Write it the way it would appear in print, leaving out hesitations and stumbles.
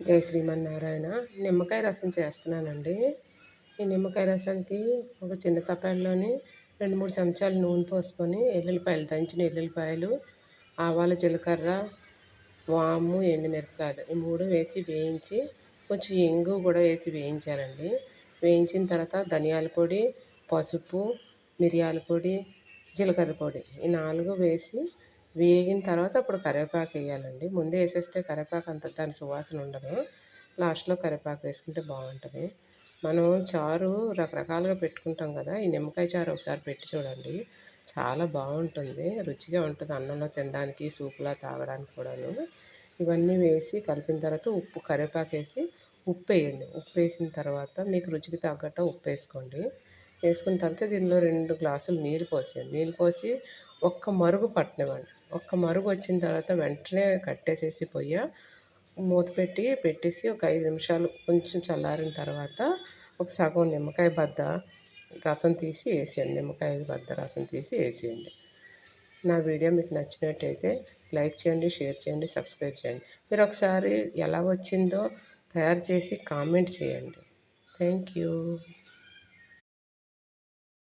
జై శ్రీమన్నారాయణ. నిమ్మకాయ రసం చేస్తున్నానండి. ఈ నిమ్మకాయ రసానికి ఒక చిన్న తప్పెడలోని 2, 3 చెంచాలు నూనె పోసుకొని ఎల్లుల్లిపాయలు, దంచిన ఎల్లుల్లిపాయలు, ఆవాలు, జీలకర్ర, వాము, ఎండుమిరపకాయలు ఈ 3 వేసి వేయించి, కొంచెం ఇంగు కూడా వేసి వేయించాలండి. వేయించిన తర్వాత ధనియాల పొడి, పసుపు, మిరియాల పొడి, జీలకర్ర పొడి ఈ 4 వేసి వేగిన తర్వాత అప్పుడు కరివేపాకు వేయాలండి. ముందే వేసేస్తే కరివేపాకు అంత దాని సువాసన ఉండదు. లాస్ట్‌లో కరివేపాకు వేసుకుంటే బాగుంటుంది. మనం చారు రకరకాలుగా పెట్టుకుంటాం కదా! ఈ నిమ్మకాయ చారు ఒకసారి పెట్టి చూడండి. చాలా బాగుంటుంది. రుచిగా ఉంటుంది అన్నంలో తినడానికి, సూప్‌లా తాగడానికి కూడాను. ఇవన్నీ వేసి కలిపిన తర్వాత ఉప్పు, కరివేపాకు వేసి ఉప్పేయండి. ఉప్పేసిన తర్వాత మీకు రుచికి తగ్గట్టు ఉప్పేసుకోండి. వేసుకున్న తర్వాత దీనిలో 2 గ్లాసులు నీళ్ళు పోసేయండి. నీళ్ళు పోసి ఒక్క మరుగు పట్టనివ్వండి. ఒక్క మరుగు వచ్చిన తర్వాత వెంటనే కట్టేసేసి పొయ్య మూత పెట్టేసి ఒక 5 నిమిషాలు కొంచెం చల్లారిన తర్వాత ఒక సగం నిమ్మకాయ బద్ద రసం తీసి వేసేయండి. నిమ్మకాయ బద్ద రసం తీసి వేసేయండి. నా వీడియో మీకు నచ్చినట్టయితే లైక్ చేయండి, షేర్ చేయండి, సబ్స్క్రైబ్ చేయండి. మీరు ఒకసారి ఎలా వచ్చిందో తయారు చేసి కామెంట్ చేయండి. Thank you.